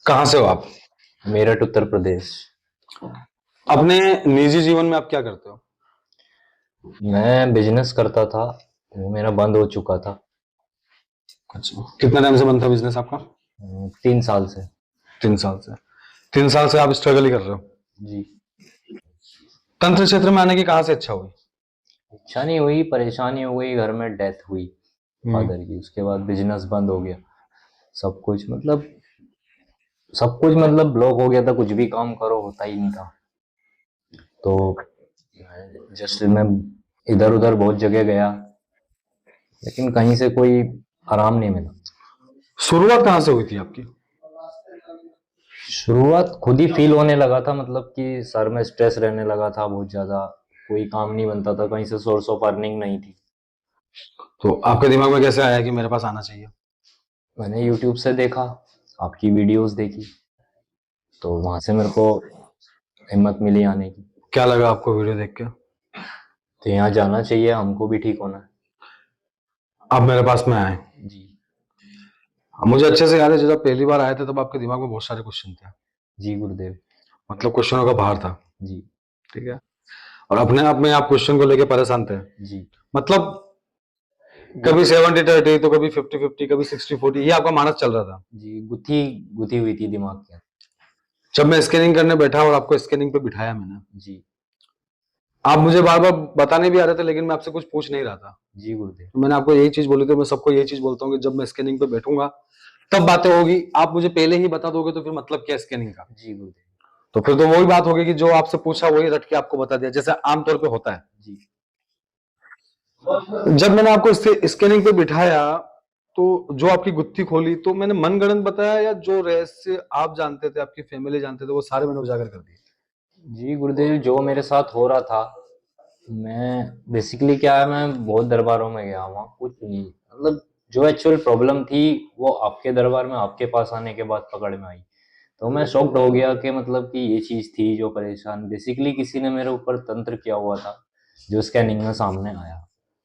कहाँ से हो आप? मेरठ उत्तर प्रदेश। अपने निजी जीवन में आप क्या करते हो? मैं बिजनेस करता था, वो मेरा बंद हो चुका था। अच्छा, कितना टाइम से बंद था बिजनेस आपका? 3 साल से। 3 साल से। 3 साल से आप स्ट्रगल ही कर रहे हो। जी। तंत्र क्षेत्र में आने की कहाँ से इच्छा हुई? इच्छा नहीं हुई, परेशानी हो गई, घर में डेथ हुई हम्म। फादर की, उसके बाद बिजनेस बंद हो गया। सब कुछ मतलब सब कुछ मतलब ब्लॉक हो गया था, कुछ भी काम करो होता ही नहीं था। तो जस्ट मैं इधर उधर बहुत जगह गया, लेकिन कहीं से कोई आराम नहीं मिला। शुरुआत कहाँ से हुई थी आपकी? शुरुआत खुद ही फील होने लगा था, मतलब कि सर में स्ट्रेस रहने लगा था बहुत ज्यादा। कोई काम नहीं बनता था, कहीं से सोर्स ऑफ अर्निंग नहीं थी। तो आपके दिमाग में कैसे आया कि मेरे पास आना चाहिए? मैंने यूट्यूब से देखा, आपकी वीडियोस देखी, तो वहां से मेरे को हिम्मत मिली आने की। क्या लगा आपको वीडियो देख के? तो यहाँ जाना चाहिए, हमको भी ठीक होना है। आप मेरे पास में आए। जी। मुझे अच्छे से याद है, जब आप पहली बार आए थे तब आपके दिमाग में बहुत सारे क्वेश्चन थे। जी गुरुदेव। मतलब क्वेश्चनों का भार था। जी। ठीक है। और अपने आप में आप क्वेश्चन को लेके परेशान थे। जी। मतलब कभी 70-30 तो कभी 50-50, कभी 60-40, ये आपका मानस चल रहा था। जी, गुथी गुथी हुई थी दिमाग के। जब मैं स्कैनिंग करने बैठा और आपको स्कैनिंग पे बिठाया मैंने, जी। आप मुझे बार बार बताने भी आ रहे थे, लेकिन मैं आपसे कुछ पूछ नहीं रहा था। जी गुरुदेव। तो मैंने आपको यही चीज बोली थी, मैं सबको यही चीज बोलता हूँ कि जब मैं स्कैनिंग पे बैठूंगा तब बातें होगी। आप मुझे पहले ही बता दोगे तो फिर मतलब क्या स्कैनिंग का? जी गुरुदेव। तो फिर तो वही बात होगी कि जो आपसे पूछा वही रट के आपको बता दिया, जैसे आमतौर पे होता है। जी। जब मैंने आपको स्कैनिंग पे बिठाया तो जो आपकी गुत्थी खोली, तो मैंने मनगढ़ंत बताया या जो रहस्य आप जानते थे, आपकी फैमिली जानते थे, वो सारे मैंने उजागर कर दिए? जी गुरुदेव, जो मेरे साथ हो रहा था, मैं बेसिकली क्या है, मैं बहुत दरबारों में गया, वहाँ कुछ नहीं, मतलब जो एक्चुअल प्रॉब्लम थी वो आपके दरबार में आपके पास आने के बाद पकड़ में आई। तो मैं शॉक्ड हो गया कि मतलब कि ये चीज़ थी जो परेशान, बेसिकली किसी ने मेरे ऊपर तंत्र किया हुआ था, जो स्कैनिंग में सामने आया।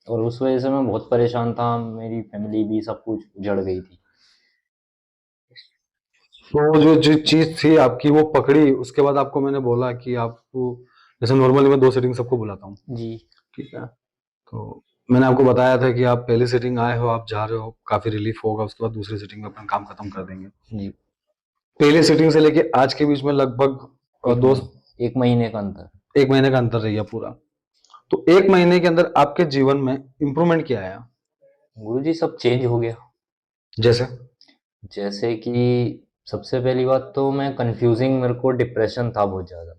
और उस वजह से मैं बहुत परेशान था, मेरी फैमिली भी सब कुछ उजड़ गई थी। तो जो जो चीज थी आपकी वो पकड़ी, उसके बाद आपको मैंने बोला कि आपको, जैसे नॉर्मली मैं 2 सीटिंग सबको बुलाता हूँ। जी। ठीक है। तो मैंने आपको बताया था कि आप पहली सीटिंग आए हो, आप जा रहे हो, काफी रिलीफ होगा, उसके बाद दूसरी सीटिंग में अपना काम खत्म कर देंगे। जी। पहली सीटिंग से लेके आज के बीच में लगभग एक दो, महीने, 1 महीने का अंतर। 1 महीने का अंतर रही पूरा। तो 1 महीने के अंदर आपके जीवन में इम्प्रूवमेंट क्या आया? गुरुजी सब चेंज हो गया। जैसे? जैसे कि सबसे पहली बात तो मैं कंफ्यूजिंग, मेरे को डिप्रेशन था बहुत ज़्यादा,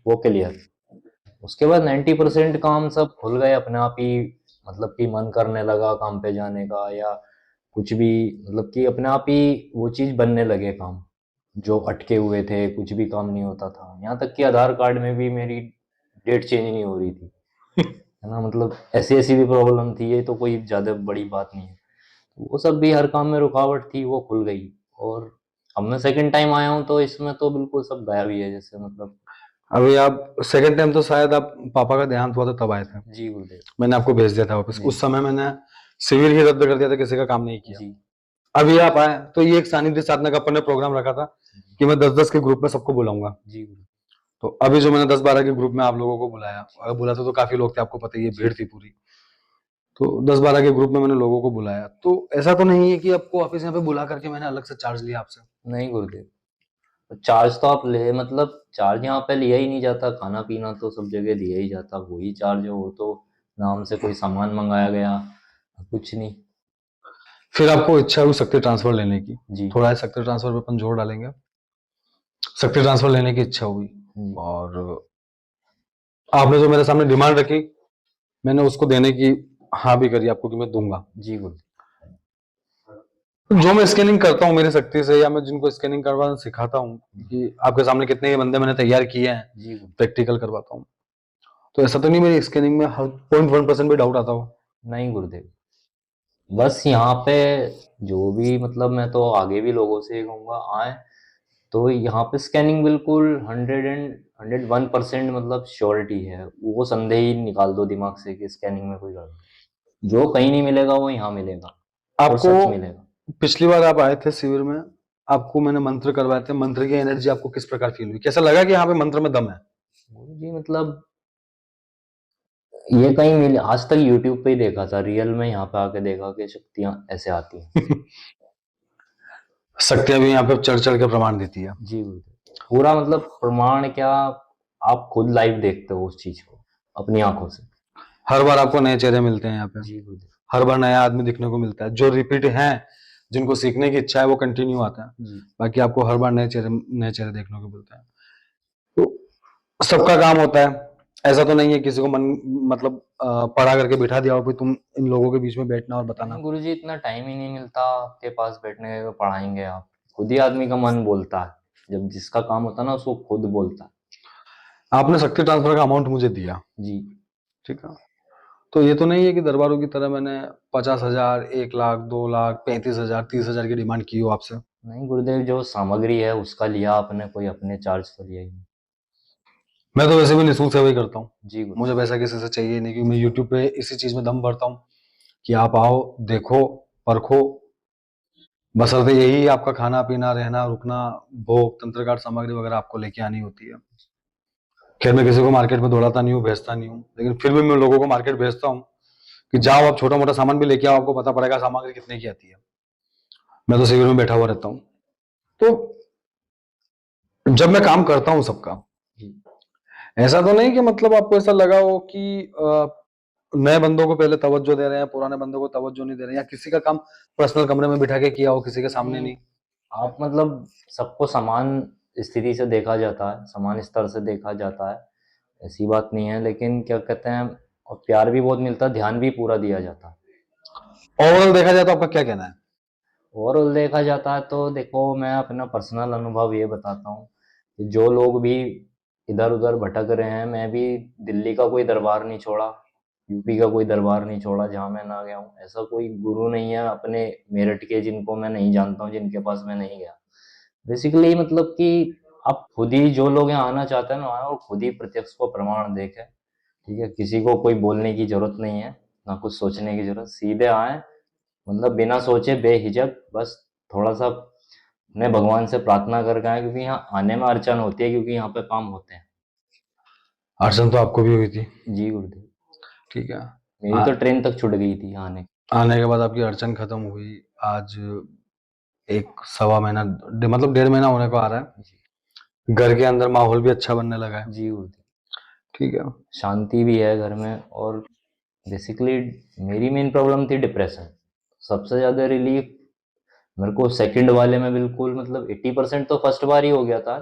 वो क्लियर। उसके बाद 90% काम सब खुल गए अपने आप ही, मतलब कि मन करने लगा काम पे जाने का, या कुछ भी, मतलब कि अपने आप ही वो चीज़ बनने लगे काम, जो अटके हुए थे, कुछ भी काम नहीं होता था। यहाँ तक कि आधार कार्ड में भी मेरी डेट चेंज नहीं हो रही थी, है ना, मतलब ऐसी ऐसी भी प्रॉब्लम थी, ये तो कोई ज़्यादा बड़ी बात नहीं है। वो सब भी, हर काम में रुकावट थी, वो खुल गई। और अब मैं सेकंड टाइम आया हूँ, तो इसमें तो बिल्कुल सब गायब ही है, जैसे मतलब। अभी आप सेकंड टाइम तो शायद आप पापा का देहांत हुआ था तब आए थे। जी गुरुदेव। मैंने आपको भेज दिया था वापस, जी। उस समय मैंने शिविर ही रद्द कर दिया था, किसी का काम नहीं किया। जी। अभी आप आए तो ये एक सानिध्य साधना का अपन ने प्रोग्राम रखा था कि मैं 10-10 के ग्रुप में सबको बुलाऊंगा। जी गुरु। तो अभी जो मैंने 10-12 के ग्रुप में आप लोगों को बुलाया, अगर बुलाते तो काफी लोग थे, आपको पता ही है, भीड़ जी। थी पूरी। तो 10-12 के ग्रुप में मैंने लोगों को बुलाया, तो ऐसा तो नहीं है कि आपको ऑफिस यहाँ पे बुला करके मैंने अलग से चार्ज लिया आपसे? नहीं गुरुदेव, चार्ज तो आप ले, मतलब चार्ज यहाँ पे लिया ही नहीं जाता, खाना पीना तो सब जगह दिया ही जाता, वही चार्ज है, वो तो नाम से कोई सामान मंगाया गया, कुछ नहीं। फिर आपको इच्छा हुई शक्ति ट्रांसफर लेने की। जी। थोड़ा शक्ति ट्रांसफर पे अपन जोर डालेंगे। शक्ति ट्रांसफर लेने की इच्छा हुई, जी। और आपने जो मेरे सामने डिमांड रखी, मैंने उसको देने की हाँ भी करी आपको कि मैं दूंगा। जी गुरु। जो मैं स्कैनिंग करता हूँ मेरी शक्ति से, या मैं जिनको स्कैनिंग करवाना सिखाता हूँ, कि आपके सामने कितने ये बंदे मैंने तैयार किए हैं, जी गुरु। प्रैक्टिकल करवाता हूँ, तो ऐसा तो नहीं मेरी स्कैनिंग में हर 0.1% भी डाउट आता हो? नहीं गुरुदेव, बस यहाँ पे जो भी, मतलब मैं तो आगे भी लोगों से ये कहूँगा आए, तो यहाँ पे स्कैनिंग बिल्कुल 101% मतलब श्योरिटी है, वो संदेह ही निकाल दो दिमाग से कि स्कैनिंग में कोई गड़बड़, जो कहीं नहीं मिलेगा वो यहाँ मिलेगा, और आपको सच मिलेगा। पिछली बार आप आए थे शिविर में, आपको मैंने मंत्र करवाए थे, मंत्र की एनर्जी आपको किस प्रकार फील हुई? कैसा लगा कि यहाँ पे मंत्र में दम है? गुरुजी मतलब ये कहीं मिल आज तक यूट्यूब पे ही देखा था, रियल में यहाँ पे आके देखा कि शक्तियाँ ऐसे आती हैं। शक्तियां भी यहाँ पे चढ़-चढ़ के प्रमाण देती है। जी गुरुदेव। पूरा मतलब प्रमाण क्या, आप खुद लाइव देखते हो उस चीज को अपनी आंखों से। हर बार आपको नए चेहरे मिलते हैं यहाँ पे। जी गुरुदेव। हर बार नया आदमी दिखने को मिलता है। जो रिपीट हैं, जिनको सीखने की इच्छा है वो कंटिन्यू आता है। जी बाकी आपको हर बार नए चेहरे देखने को मिलते हैं। तो सबका काम होता है। ऐसा तो नहीं है किसी को मन मतलब पढ़ा करके बिठा दिया हो कि तुम इन लोगों के बीच में बैठना और बताना। नहीं गुरुजी, इतना टाइम ही नहीं मिलता आपके पास बैठने का, पढ़ाएंगे आप? खुद ही आदमी का मन बोलता है, जब जिसका काम होता है ना उसको खुद बोलता है। आपने शक्ति ट्रांसफर का अमाउंट मुझे दिया, जी ठीक है? तो ये तो नहीं है कि दरबारों की तरह मैंने 50,000, 1 लाख, 2 लाख, 35,000, 30,000 की डिमांड की हो आपसे। नहीं गुरुदेव, जो सामग्री है उसका लिया आपने, कोई अपने चार्ज तो लिया ही नहीं। मैं तो वैसे भी निःशुल्क सेवा ही करता हूँ। जी गुरुदेव। मुझे पैसा किसी से चाहिए नहीं, क्योंकि मैं यूट्यूब पे इसी चीज में दम भरता हूँ कि आप आओ, देखो, परखो। बशर्ते यही आपका खाना पीना रहना रुकना, भोग तंत्र कार्ड सामग्री वगैरह आपको लेके आनी होती है। खैर मैं किसी को मार्केट में दौड़ाता नहीं हूँ, भेजता नहीं हूँ, लेकिन फिर भी मैं लोगों को मार्केट भेजता हूँ कि जाओ आप छोटा मोटा सामान भी लेके आओ, आपको पता पड़ेगा सामग्री कितने की आती है। मैं तो शिविर में बैठा हुआ रहता हूँ। तो जब मैं काम करता हूँ सबका, जी ऐसा तो नहीं कि मतलब आपको ऐसा लगा हो कि नए बंदों को पहले तवज्जो दे रहे हैं, पुराने बंदों को तवज्जो नहीं दे रहे हैं, या किसी का काम पर्सनल कमरे में बिठा के किया हो, किसी के सामने नहीं। आप मतलब सबको समान स्थिति से देखा जाता है, समान स्तर से देखा जाता है, ऐसी बात नहीं है। लेकिन क्या कहते हैं, और प्यार भी बहुत मिलता है, ध्यान भी पूरा दिया जाता है। ओवरऑल देखा जाए तो आपका क्या कहना है? ओवरऑल देखा जाता है तो देखो, मैं अपना पर्सनल अनुभव ये बताता हूँ कि जो लोग भी इधर उधर भटक रहे हैं, मैं भी दिल्ली का कोई दरबार नहीं छोड़ा, यूपी का कोई दरबार नहीं छोड़ा जहाँ मैं ना गया हूँ। ऐसा कोई गुरु नहीं है अपने मेरठ के जिनको मैं नहीं जानता हूँ, जिनके पास मैं नहीं गया। बेसिकली मतलब कि आप खुद ही, जो लोग यहाँ आना चाहते हैं ना आए, और खुद ही प्रत्यक्ष को प्रमाण देखें। ठीक है, किसी को कोई बोलने की जरूरत नहीं है, ना कुछ सोचने की जरूरत, सीधे आए, मतलब बिना सोचे बेहिचक, बस थोड़ा सा अपने भगवान से प्रार्थना करके आए, क्योंकि यहाँ आने में अड़चन होती है, क्योंकि यहाँ पे काम होते हैं। अड़चन तो आपको भी हुई थी, जी गुरुदेव। ठीक है। मेरी तो ट्रेन तक छूट गई थी आने। आने के बाद आपकी अड़चन खत्म हुई। आज एक सवा महीना मतलब 1.5 महीना होने को आ रहा है। जी घर के अंदर माहौल भी अच्छा बनने लगा है, जी गुरुदेव। ठीक है। शांति भी है घर में। और बेसिकली मेरी मेन प्रॉब्लम थी डिप्रेशन। सबसे ज्यादा रिलीफ मेरे को सेकंड वाले में, बिल्कुल मतलब 80% तो फर्स्ट बार ही हो गया था,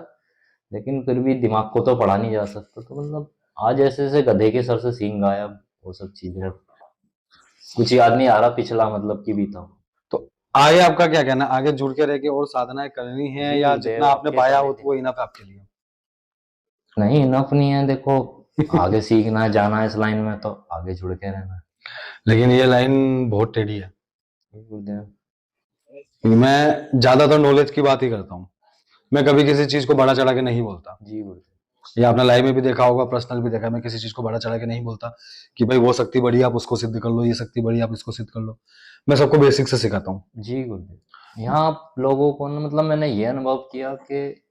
लेकिन फिर भी दिमाग को तो पढ़ा नहीं जा सकता। तो मतलब आज ऐसे ऐसे गधे के सर से सींग गायब, वो सब चीजें कुछ याद नहीं आ रहा पिछला मतलब की बीता। तो आगे आपका क्या कहना है? आगे जुड़ के रह के और साधनाएं करनी है, जी या गुरुदेव, जितना आपने आपके पाया सारे हो दिन वो इनफ है आपके लिए? नहीं, इनफ नहीं है। देखो आगे सीखना है, जाना है इस लाइन में, तो आगे जुड़ के रहना है। लेकिन ये लाइन बहुत टेढ़ी है। गुरुदेव। मैं ज्यादातर नॉलेज की बात ही करता हूँ। मैं कभी किसी चीज को बड़ा चढ़ा के नहीं बोलता। जी गुरुदेव। ये आपने लाइव में भी देखा होगा, पर्सनल भी देखा है, मैं किसी चीज को बड़ा चढ़ा के नहीं बोलता कि भाई वो शक्ति बड़ी आप उसको सिद्ध कर लो, ये शक्ति बड़ी आप इसको सिद्ध कर लो। मैं सबको बेसिक से सिखाता हूँ। जी गुरुदेव। यहाँ आप लोगों को ना, मतलब मैंने ये अनुभव किया कि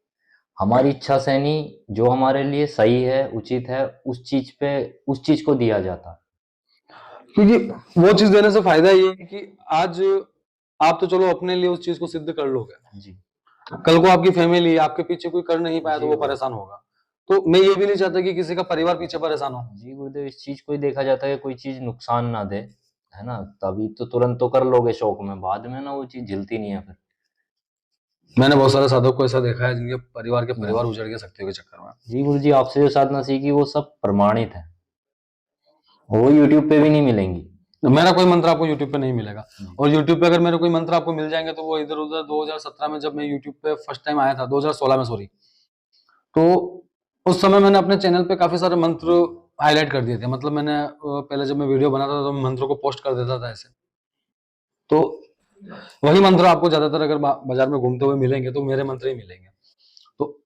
हमारी इच्छा से नहीं, जो हमारे लिए सही है उचित है, उस चीज पे, उस चीज को दिया जाता है। क्योंकि वो चीज देने से फायदा ये है कि आज आप तो चलो अपने लिए उस चीज को सिद्ध कर लोगे, जी कल को आपकी फैमिली आपके पीछे कोई कर नहीं पाया तो जी वो गुरुदेव। परेशान होगा। तो मैं ये भी नहीं चाहता कि किसी का परिवार पीछे परेशान हो। जी गुरुदेव, इस चीज को ही देखा जाता है कि कोई चीज नुकसान ना दे, है ना? तभी तो तुरंत तो कर लोगे शौक में, बाद में ना वो चीज झिलती नहीं है फिर। मैंने बहुत सारे साधक को ऐसा देखा है जिनके परिवार के परिवार जी उजड़ गए शक्तियों के चक्कर में। जी गुरु जी, आपसे जो साधना सीखी वो सब प्रमाणित है, वो यूट्यूब पे भी नहीं मिलेंगी। मेरा कोई मंत्र आपको यूट्यूब पे नहीं मिलेगा। जी और यूट्यूब पे अगर मेरे कोई मंत्र आपको मिल जाएंगे तो वो इधर उधर 2017 में जब मैं यूट्यूब पे फर्स्ट टाइम आया था, 2016 में सॉरी, तो उस समय मैंने अपने चैनल पे काफी सारे मंत्र हाईलाइट कर दिए थे। मतलब मैंने पहले जब मैं वीडियो बनाता था तो मैं मंत्रों को पोस्ट कर देता था ऐसे। तो वही मंत्र आपको ज्यादातर अगर बाजार में घूमते हुए मिलेंगे तो मेरे मंत्र ही मिलेंगे। तो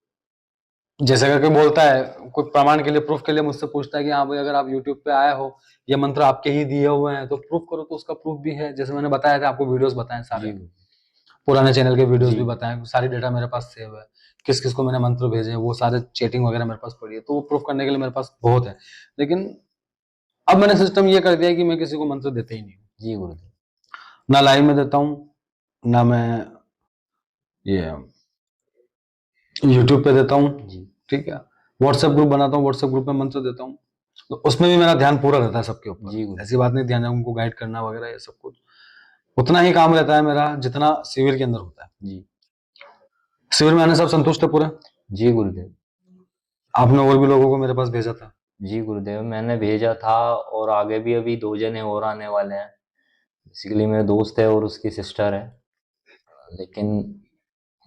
जैसे करके बोलता है, कोई प्रमाण के लिए, प्रूफ के लिए मुझसे पूछता है कि हाँ भाई अगर आप यूट्यूब पे आए हो, ये मंत्र आपके ही दिए हुए हैं तो प्रूफ करो, तो उसका प्रूफ भी है, जैसे मैंने बताया था आपको, वीडियोस बताए सारे। जी गुरु। पुराने चैनल के वीडियोस जी। भी बताएं, सारी डेटा मेरे पास सेव है, किस किस को मैंने मंत्र भेजे हैं, वो सारे चैटिंग वगैरह मेरे पास पड़ी है, तो वो प्रूफ करने के लिए मेरे पास बहुत है। लेकिन अब मैंने सिस्टम ये कर दिया है कि मैं किसी को मंत्र देता ही नहीं हूँ, जी गुरुदेव। ना लाइव में देता हूँ, ना मैं ये यूट्यूब पे देता हूँ, जी। ठीक है। व्हाट्सएप ग्रुप बनाता हूँ, व्हाट्सएप ग्रुप में मंत्र देता हूँ, तो उसमें भी मेरा ध्यान पूरा रहता है सबके ऊपर। जी गुरुदेव। ऐसी बात नहीं ध्यान उनको गाइड करना वगैरह ये सब कुछ उतना ही काम रहता है मेरा जितना शिविर के अंदर होता है। जी। शिविर में आने सब संतुष्ट है पूरे? जी गुरुदेव। आपने और भी लोगों को मेरे पास भेजा था? जी गुरुदेव, मैंने भेजा था और आगे भी अभी 2 जने और आने वाले हैं। बेसिकली मेरे दोस्त है और उसकी सिस्टर है, लेकिन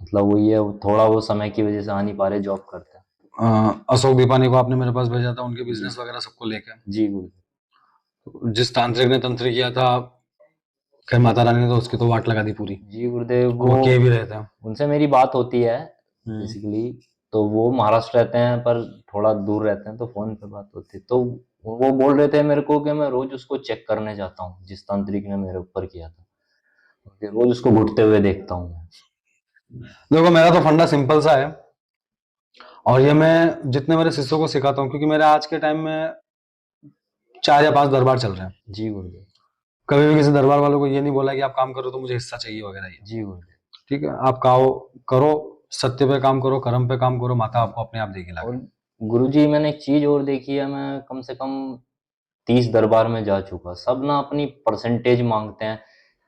मतलब वही है, थोड़ा वो समय की वजह से आ नहीं पा रहे, जॉब करते हैं। अशोक दीपानी को आपने मेरे पास भेजा था, उनके जी। बिजनेस वगैरह सबको लेकर। जी गुरुदेव। जिस तांत्रिक ने तंत्र किया था, खैर माता रानी ने तो उसकी तो वाट लगा दी पूरी, जी गुरुदेव, वो किए भी रहे थे। उनसे मेरी बात होती है बेसिकली, तो वो महाराष्ट्र रहते हैं पर थोड़ा दूर रहते हैं, तो फोन पे बात होती है। तो वो बोल रहे थे मेरे को कि मैं रोज उसको चेक करने जाता हूँ, जिस तांत्रिक ने मेरे ऊपर किया था, कि रोज उसको घुटते हुए देखता हूँ मैं। देखो मेरा तो फंडा सिंपल सा है, और ये मैं जितने मेरे शिष्यों को सिखाता हूँ, क्योंकि मेरे आज के टाइम में 4 या 5 दरबार चल रहे हैं। जी गुरुदेव। कभी भी किसी दरबार वालों को ये नहीं बोला कि आप काम करो तो मुझे हिस्सा चाहिए वगैरह ये, जी गुरुदेव। ठीक है। आप करो, सत्य पे काम करो, कर्म पे काम करो, माता आपको अपने आप देगी और लाके। गुरुजी, मैंने एक चीज और देखी है, मैं कम से कम 30 दरबार में जा चुका, सब ना अपनी परसेंटेज मांगते हैं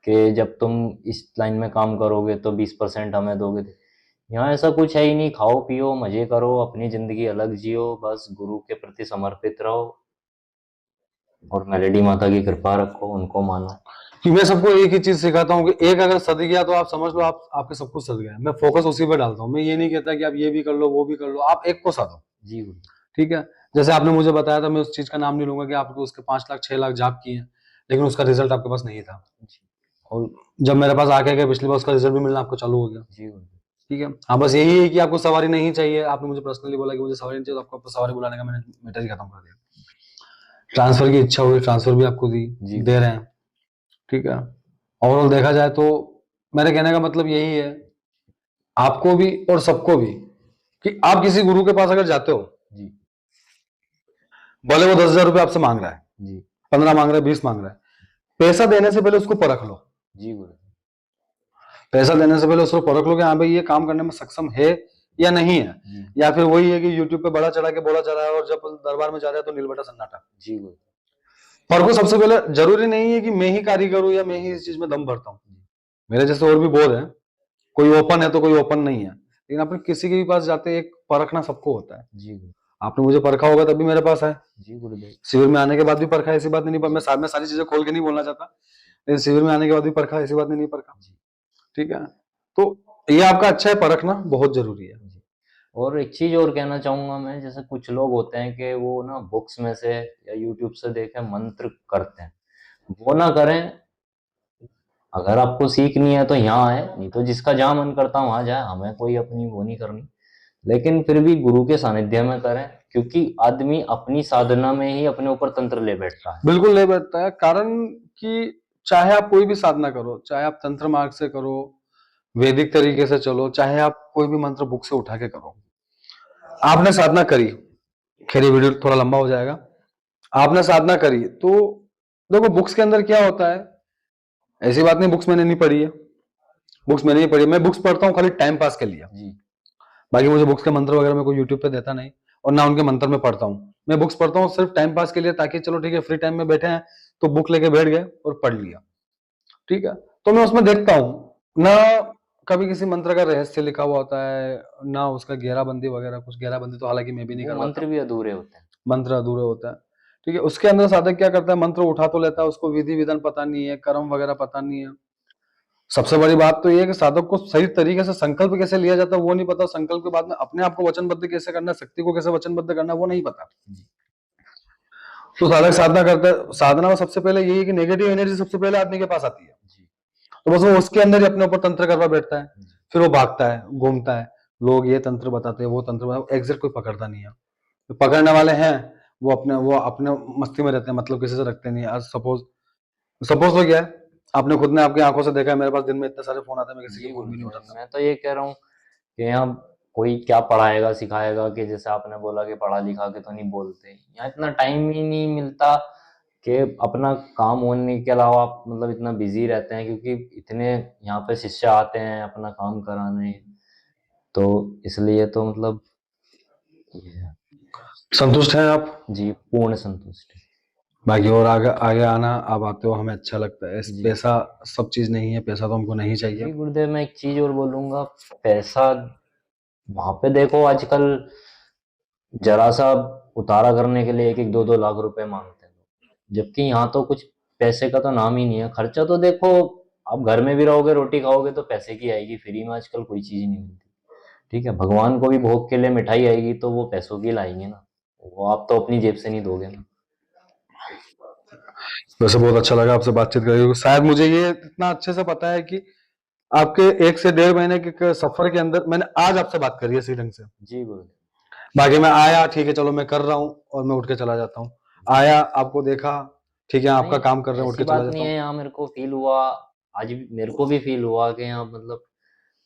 कि जब तुम इस लाइन में काम करोगे तो 20% हमें दोगे। यहाँ ऐसा कुछ है ही नहीं, खाओ पियो मजे करो, अपनी जिंदगी अलग जियो, बस गुरु के प्रति समर्पित रहो और मेलेडी माता की कृपा रखो, उनको मानो। कि मैं सबको एक ही चीज सिखाता हूँ कि एक अगर सद गया तो आप समझ लो आप आपके सब कुछ सद गया। मैं फोकस उसी पे डालता हूँ, मैं ये नहीं कहता कि आप ये भी कर लो वो भी कर लो, आप एक को साधो, जी गुरु। ठीक है। जैसे आपने मुझे बताया था, मैं उस चीज का नाम नहीं लूंगा कि आपको उसके 5 लाख 6 लाख जाप किए हैं, लेकिन उसका रिजल्ट आपके पास नहीं था। जी। और जब मेरे पास आके गए पिछली बार, उसका रिजल्ट भी मिलना आपको चालू हो गया, जी गुरु। ठीक है। हाँ बस यही है कि आपको सवारी नहीं चाहिए, आपने मुझे पर्सनली बोला कि मुझे सवारी नहीं चाहिए, तो आपको सवारी बुलाने का मैंने मैटर ही खत्म कर दिया। ट्रांसफर की इच्छा हुई, ट्रांसफर भी आपको जी। दे रहे हैं, ठीक है। ओवरऑल देखा जाए तो मेरे कहने का मतलब यही है, आपको भी और सबको भी, कि आप किसी गुरु के पास अगर जाते हो, जी। भले वो 10,000 रुपए आपसे मांग रहा है, जी। 15 मांग रहा है, 20 मांग रहा है, पैसा देने से पहले उसको परख लो। जी गुरु। पैसा देने से पहले उसको परख लो कि हाँ भाई ये काम करने में सक्षम है या नहीं है, जी। या फिर वही है कि यूट्यूब पे बड़ा चढ़ा के बोला जा रहा है और जब दरबार में जा रहा है तो नीलबटा सन्नाटा। जी गुरु। परखो सबसे पहले। जरूरी नहीं है कि मैं ही कारीगर हूं या मैं ही इस चीज में दम भरता हूँ, मेरे जैसे और भी बहुत है, कोई ओपन है तो कोई ओपन नहीं है, लेकिन अपने किसी के भी पास जाते एक परखना सबको होता है। जी गुरु। आपने मुझे परखा होगा तभी मेरे पास है, जी गुरुदेव। शिविर में आने के बाद भी परखा, ऐसी बात नहीं। मैं सारी चीजें खोल के नहीं बोलना चाहता, लेकिन शिविर में आने के बाद भी परखा, ऐसी बात नहीं परखा, ठीक है। तो ये आपका अच्छा है, परखना बहुत जरूरी है। जी। और एक चीज और कहना चाहूंगा मैं, जैसे कुछ लोग होते हैं कि वो ना बुक्स में से या यूट्यूब से देखे मंत्र करते हैं, वो ना करें। अगर आपको सीखनी है तो यहाँ है, नहीं तो जिसका जहाँ मन करता है वहां जाए, हमें कोई अपनी वो नहीं करनी, लेकिन फिर भी गुरु के सानिध्य में करें, क्योंकि आदमी अपनी साधना में ही अपने ऊपर तंत्र ले बैठता है। बिल्कुल ले बैठता है, कारण कि चाहे आप कोई भी साधना करो, चाहे आप तंत्र मार्ग से करो, वैदिक तरीके से चलो, चाहे आप कोई भी मंत्र बुक से उठा के करो, आपने साधना करी, खैर ये वीडियो थोड़ा लंबा हो जाएगा, आपने साधना करी तो देखो बुक्स के अंदर क्या होता है, ऐसी बात नहीं बुक्स मैंने नहीं पढ़ी है, बुक्स मैंने नहीं पढ़ी, मैं बुक्स पढ़ता हूँ खाली टाइम पास के लिए। जी। बाकी मुझे बुक्स के मंत्र वगैरह मैं कोई यूट्यूब पे देता नहीं, और ना उनके मंत्र में पढ़ता हूँ। मैं बुक्स पढ़ता हूँ सिर्फ टाइम पास के लिए, ताकि चलो ठीक है फ्री टाइम में बैठे हैं तो बुक लेके बैठ गए और पढ़ लिया, ठीक है। तो मैं उसमें देखता हूँ ना, कभी किसी मंत्र का रहस्य लिखा हुआ होता है ना उसका घेराबंदी वगैरह कुछ, घेराबंदी तो हालांकि मैं भी नहीं वो करवाता, मंत्र भी अधूरे होते हैं। मंत्र अधूरे होता है, ठीक है। उसके अंदर साधक क्या करता है, मंत्र उठा तो लेता है, उसको विधि विधान पता नहीं है, कर्म वगैरह पता नहीं है। सबसे बड़ी बात तो ये है कि साधक को सही तरीके से संकल्प कैसे लिया जाता है वो नहीं पता, संकल्प के बाद में अपने आप को वचनबद्ध कैसे करना है, शक्ति को कैसे वचनबद्ध करना है वो नहीं पता। तो साधक साधना करता है, साधना में सबसे पहले यही है कि नेगेटिव एनर्जी सबसे पहले आदमी के पास आती है, तो बस वो उसके अंदर ही अपने ऊपर तंत्र करवा बैठता है, फिर वो भागता है घूमता है, लोग ये तंत्र बताते हैं वो तंत्र बताते, एग्जैक्ट कोई पकड़ता नहीं है। तो पकड़ने वाले हैं वो अपने मस्ती में रहते हैं, मतलब किसी से रखते नहीं है। आज सपोज तो क्या है, आपने खुद ने आपकी आंखों से देखा है, मेरे पास दिन में इतने सारे फोन आते हैं, मैं किसी जी के फोन भी नहीं गुरुदेव, उठाता। मैं तो ये कह रहा हूँ कि यहाँ कोई क्या पढ़ाएगा सिखाएगा, कि जैसे आपने बोला कि पढ़ा लिखा के तो नहीं बोलते, यहाँ इतना टाइम ही नहीं मिलता कि अपना काम होने के अलावा आप मतलब इतना बिजी रहते हैं, क्योंकि इतने यहाँ पे शिष्य आते हैं अपना काम कराने, तो इसलिए तो मतलब ये है। संतुष्ट हैं आप? जी पूर्ण संतुष्टि। बाकी और आगे आगे आना, आप आते हो हमें अच्छा लगता है। जी पैसा सब चीज नहीं है, पैसा तो हमको नहीं चाहिए। जी गुरुदेव, मैं एक चीज और बोलूंगा, पैसा वहां पे देखो आजकल जरा सा उतारा करने के लिए 1-1 2-2 लाख रुपए मांगते हैं लोग। जबकि यहाँ तो कुछ पैसे का तो नाम ही नहीं है। खर्चा तो देखो, आप घर में भी रहोगे रोटी खाओगे तो पैसे की आएगी, फ्री में आजकल कोई चीज नहीं मिलती। ठीक है, भगवान को भी भोग के लिए मिठाई आएगी तो वो पैसों की लाएंगे ना, वो आप तो अपनी जेब से नहीं दोगे ना। वैसे बहुत अच्छा लगा आपसे बातचीत करके। शायद मुझे ये इतना अच्छे से पता है कि आपके 1 से 1.5 महीने के सफर के अंदर मैंने आज आपसे बात करी है इसी ढंग से। जी गुरुदेव। बाकी मैं आया, ठीक है चलो मैं कर रहा हूँ और मैं उठ के चला जाता हूँ। आया, आपको देखा, ठीक है आपका नहीं, काम कर रहे हैं, उठ ऐसी के चला बात जाता नहीं है, हूँ। यहाँ मेरे को फील हुआ, आज भी मेरे को भी फील हुआ कि यहाँ मतलब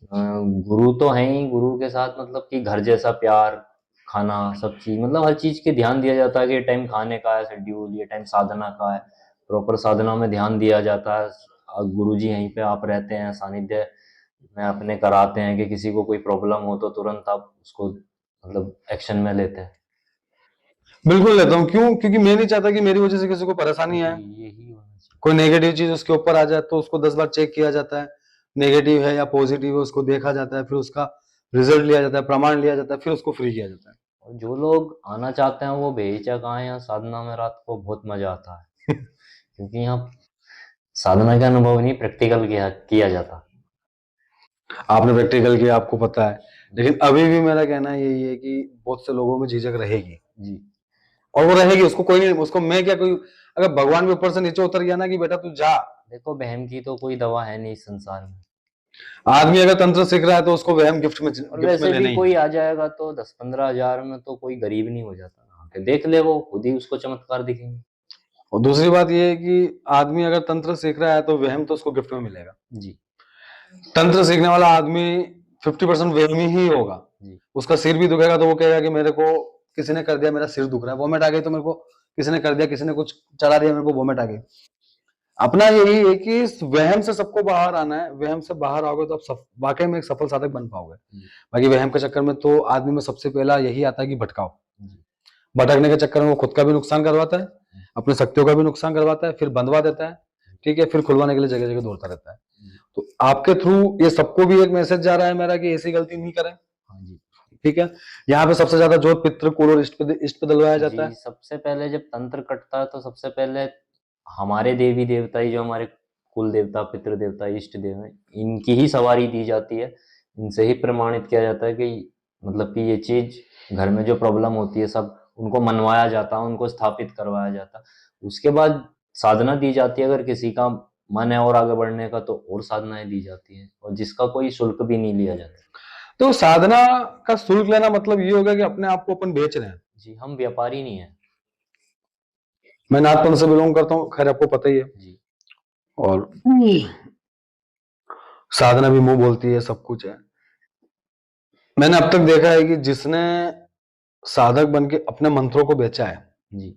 अ, गुरु तो हैं ही, गुरु के साथ मतलब कि घर जैसा प्यार, खाना, सब चीज मतलब हर चीज के ध्यान दिया जाता है कि ये टाइम खाने का है शेड्यूल, ये टाइम साधना का है, प्रॉपर साधना में ध्यान दिया जाता है। गुरु जी यहीं पे आप रहते हैं, सानिध्य में अपने कराते हैं कि किसी को कोई प्रॉब्लम हो तो तुरंत आप उसको मतलब एक्शन में लेते हैं। बिल्कुल लेता हूँ। क्यों? क्योंकि मैं नहीं चाहता कि मेरी वजह से किसी को परेशानी जी आए। यही होना चाहिए। कोई नेगेटिव चीज उसके ऊपर आ जाए तो उसको 10 बार चेक किया जाता है, नेगेटिव है या पॉजिटिव है उसको देखा जाता है, फिर उसका रिजल्ट लिया जाता है, प्रमाण लिया जाता है, फिर उसको फ्री किया जाता है। और जो लोग आना चाहते हैं वो बेहिचक आए, यहाँ साधना में रात को बहुत मजा आता है, क्योंकि यहाँ साधना का अनुभव नहीं प्रैक्टिकल किया किया जाता। आपने प्रैक्टिकल किया, आपको पता है। लेकिन अभी भी मेरा कहना यही है कि बहुत से लोगों में झिझक रहेगी, जी और वो रहेगी, उसको कोई नहीं, उसको मैं क्या, कोई अगर भगवान भी ऊपर से नीचे उतर गया ना कि बेटा तू जा। देखो, बहम की तो कोई दवा है नहीं इस संसार में, आदमी अगर तंत्र सीख रहा है तो उसको वहम और गिफ्ट में वैसे लेना भी ही कोई है। आ जाएगा तो 10-15 हजार में तो कोई गरीब नहीं हो जाता, आके देख ले, वो खुद ही उसको चमत्कार दिखेंगे। और दूसरी बात ये है कि आदमी अगर तंत्र सीख रहा है तो वहम तो उसको गिफ्ट में मिलेगा। जी तंत्र सीखने वाला आदमी 50% वहमी ही होगा। जी उसका सिर भी दुखेगा तो वो कहेगा कि मेरे को किसी ने कर दिया, मेरा सिर दुख रहा है, वोमिट आ गई तो मेरे को किसी ने कर दिया, किसी ने कुछ चढ़ा दिया, मेरे को वोमिट आ गई। अपना यही है कि इस वहम से सबको बाहर आना है। वहम से बाहर आओगे तो आप वाकई में एक सफल साधक बन पाओगे। जी बाकी वहम के चक्कर में तो आदमी में सबसे पहला यही आता है कि भटकाओ। जी भटकने के चक्कर में वो खुद का भी नुकसान करवाता है, अपने शक्तियों का भी नुकसान करवाता है, फिर बंधवा देता है, ठीक है, फिर खुलवाने के लिए जगह जगह दौड़ता रहता है। जी। तो आपके थ्रू ये सबको भी एक मैसेज जा रहा है मेरा कि ऐसी गलती नहीं करें, हाँ जी ठीक है। यहाँ पे सबसे ज्यादा जोर पितृ कुल और इष्ट पे दिलवाया जाता जी। है। सबसे पहले जब तंत्र कटता है तो सबसे पहले हमारे देवी देवता ही, जो हमारे कुल देवता, पितृ देवता, इष्ट देव हैं, इनकी ही सवारी दी जाती है। इनसे ही प्रमाणित किया जाता है कि मतलब कि ये चीज घर में जो प्रॉब्लम होती है सब उनको मनवाया जाता है, उनको स्थापित करवाया जाता है। उसके बाद साधना दी जाती है, अगर किसी का मन है और आगे बढ़ने का तो और साधनाएं दी जाती है, और जिसका कोई शुल्क भी नहीं लिया जाता। तो साधना का शुल्क लेना मतलब ये होगा कि अपने आप को अपन बेच रहे हैं। जी, हम व्यापारी नहीं है। मैं नागपुर से बिलोंग करता हूँ, खैर आपको पता ही है। जी और साधना भी मुंह बोलती है, सब कुछ है। मैंने अब तक देखा है कि जिसने साधक बन के अपने मंत्रों को बेचा है जी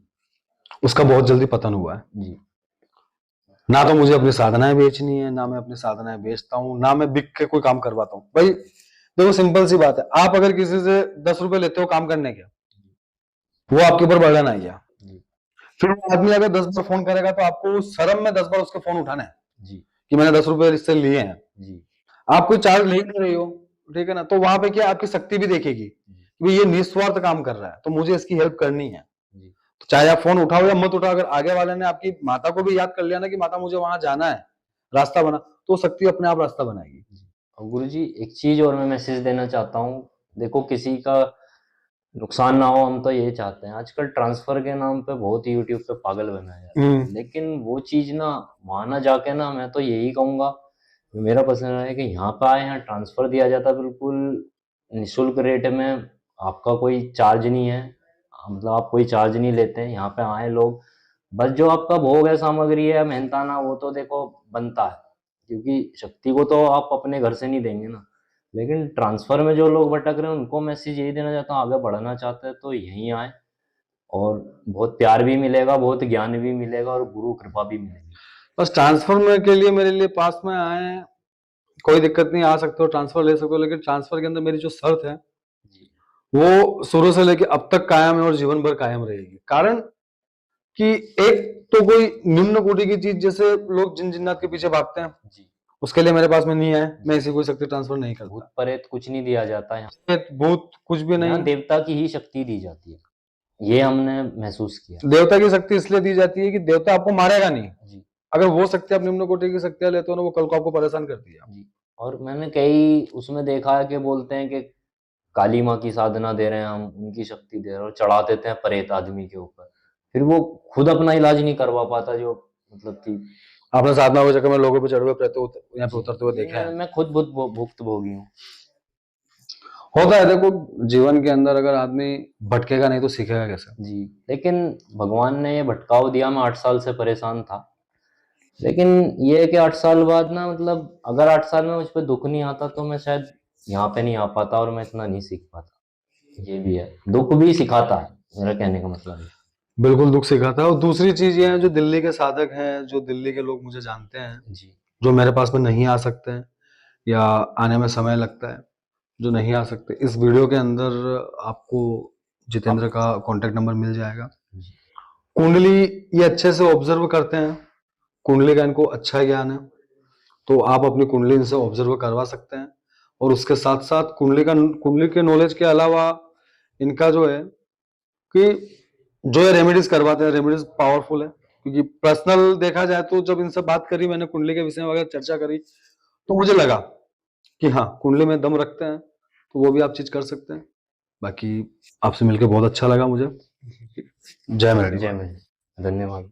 उसका बहुत जल्दी पतन हुआ है। जी ना तो मुझे अपनी साधनाएं बेचनी है, ना मैं अपनी साधनाएं बेचता हूँ, ना मैं बिक के कोई काम करवाता हूँ। भाई देखो सिंपल सी बात है, आप अगर किसी से 10 रुपए लेते हो काम करने के, वो आपके ऊपर बर्डन आ गया, जी फिर वो आदमी अगर 10 बार फोन करेगा तो आपको शर्म में 10 बार उसके फोन उठाना है जी कि मैंने 10 रुपए इससे लिए हैं। जी आप कोई चार्ज ले नहीं रही हो, ठीक है ना, तो वहां पे क्या आपकी शक्ति भी देखेगी जी कि भाई ये निस्वार्थ काम कर रहा है तो मुझे इसकी हेल्प करनी है। जी तो चाहे आप फोन उठाओ या मत उठाओ, अगर आगे वाले ने आपकी माता को भी याद कर लिया ना कि माता मुझे वहां जाना है, रास्ता बना, तो शक्ति अपने आप रास्ता बनाएगी। जी। और गुरु जी, एक चीज और मैं मैसेज देना चाहता हूँ। देखो, किसी का नुकसान ना हो, हम तो ये चाहते हैं। आजकल ट्रांसफर के नाम पे बहुत यूट्यूब पे पागल बनाया जाता है, लेकिन वो चीज ना वहां ना जाके ना, मैं तो यही कहूंगा, मेरा पसंद है कि यहाँ पे आए, यहाँ ट्रांसफर दिया जाता है बिल्कुल निशुल्क रेट में, आपका कोई चार्ज नहीं है, मतलब आप कोई चार्ज नहीं लेते हैं। यहाँ पे आए लोग, बस जो आपका भोग है, सामग्री है, मेहनताना, वो तो देखो बनता है, क्योंकि शक्ति को तो आप अपने घर से नहीं देंगे ना। लेकिन ट्रांसफर में जो लोग भटक रहे हैं उनको मैसेज यही देना चाहता हूँ, आगे बढ़ना चाहते हैं तो यहीं आए, और बहुत प्यार भी मिलेगा, बहुत ज्ञान भी मिलेगा, और गुरु कृपा भी मिलेगी। बस ट्रांसफर में के लिए मेरे लिए पास में आए, कोई दिक्कत नहीं, आ सकते हो, ट्रांसफर ले सकते हो, लेकिन ट्रांसफर के अंदर मेरी जो शर्त है जी वो शुरू से लेके अब तक कायम है और जीवन भर कायम रहेगी। कारण कि एक तो कोई निम्न कोटि की चीज जैसे लोग जिन जिन्नात के पीछे भागते हैं, जी। उसके लिए मेरे पास में नहीं है, मैं ऐसी कोई शक्ति ट्रांसफर नहीं भूत करता। प्रेत कुछ नहीं दिया जाता यहाँ। भूत कुछ भी यहाँ नहीं। देवता की ही शक्ति दी जाती है, ये हमने महसूस किया। देवता की शक्ति इसलिए दी जाती है कि देवता आपको मारेगा नहीं। जी अगर वो शक्ति आप निम्न कोटि की शक्तियां लेते हो ना, वो कल को आपको परेशान करती है। जी। और मैंने कई उसमें देखा है कि बोलते हैं कि काली माँ की साधना दे रहे हैं हम, उनकी शक्ति दे रहे हैं, और चढ़ा देते हैं प्रेत आदमी के ऊपर, फिर वो खुद अपना इलाज नहीं करवा पाता, जो मतलब कि आपने साधना के चक्कर में लोगों पे चढ़े हुए प्रेत यहाँ पे जी, उतरते हुए ये देखा है। मैं खुद भुक्तभोगी हूँ। होता है, देखो जीवन के अंदर अगर आदमी भटकेगा नहीं तो सीखेगा कैसे। जी, लेकिन भगवान ने ये भटकाव दिया, मैं 8 साल से परेशान था, लेकिन ये है कि 8 साल बाद ना, मतलब अगर 8 साल में मुझ पे दुख नहीं आता तो मैं शायद यहाँ पे नहीं आ पाता, और मैं इतना नहीं सीख पाता। ये भी है, दुख भी सिखाता है, मेरा कहने का मतलब है। बिल्कुल दुख सिखाता है। और दूसरी चीज ये है, जो दिल्ली के साधक हैं, जो दिल्ली के लोग मुझे जानते हैं, जी जो मेरे पास में नहीं आ सकते हैं या आने में समय लगता है, जो नहीं आ सकते, इस वीडियो के अंदर आपको जितेंद्र का कांटेक्ट नंबर मिल जाएगा। जी कुंडली ये अच्छे से ऑब्जर्व करते हैं, कुंडली का इनको अच्छा ज्ञान है, तो आप अपनी कुंडली इनसे ऑब्जर्व करवा सकते हैं। और उसके साथ साथ कुंडली के नॉलेज के अलावा इनका जो है कि जो ये रेमेडीज करवाते हैं, रेमेडीज पावरफुल है। क्योंकि पर्सनल देखा जाए तो जब इनसे बात करी मैंने, कुंडली के विषय में वगैरह चर्चा करी, तो मुझे लगा कि हाँ कुंडली में दम रखते हैं, तो वो भी आप चीज कर सकते हैं। बाकी आपसे मिलकर बहुत अच्छा लगा मुझे। जय मेलडी। जय मैं, धन्यवाद।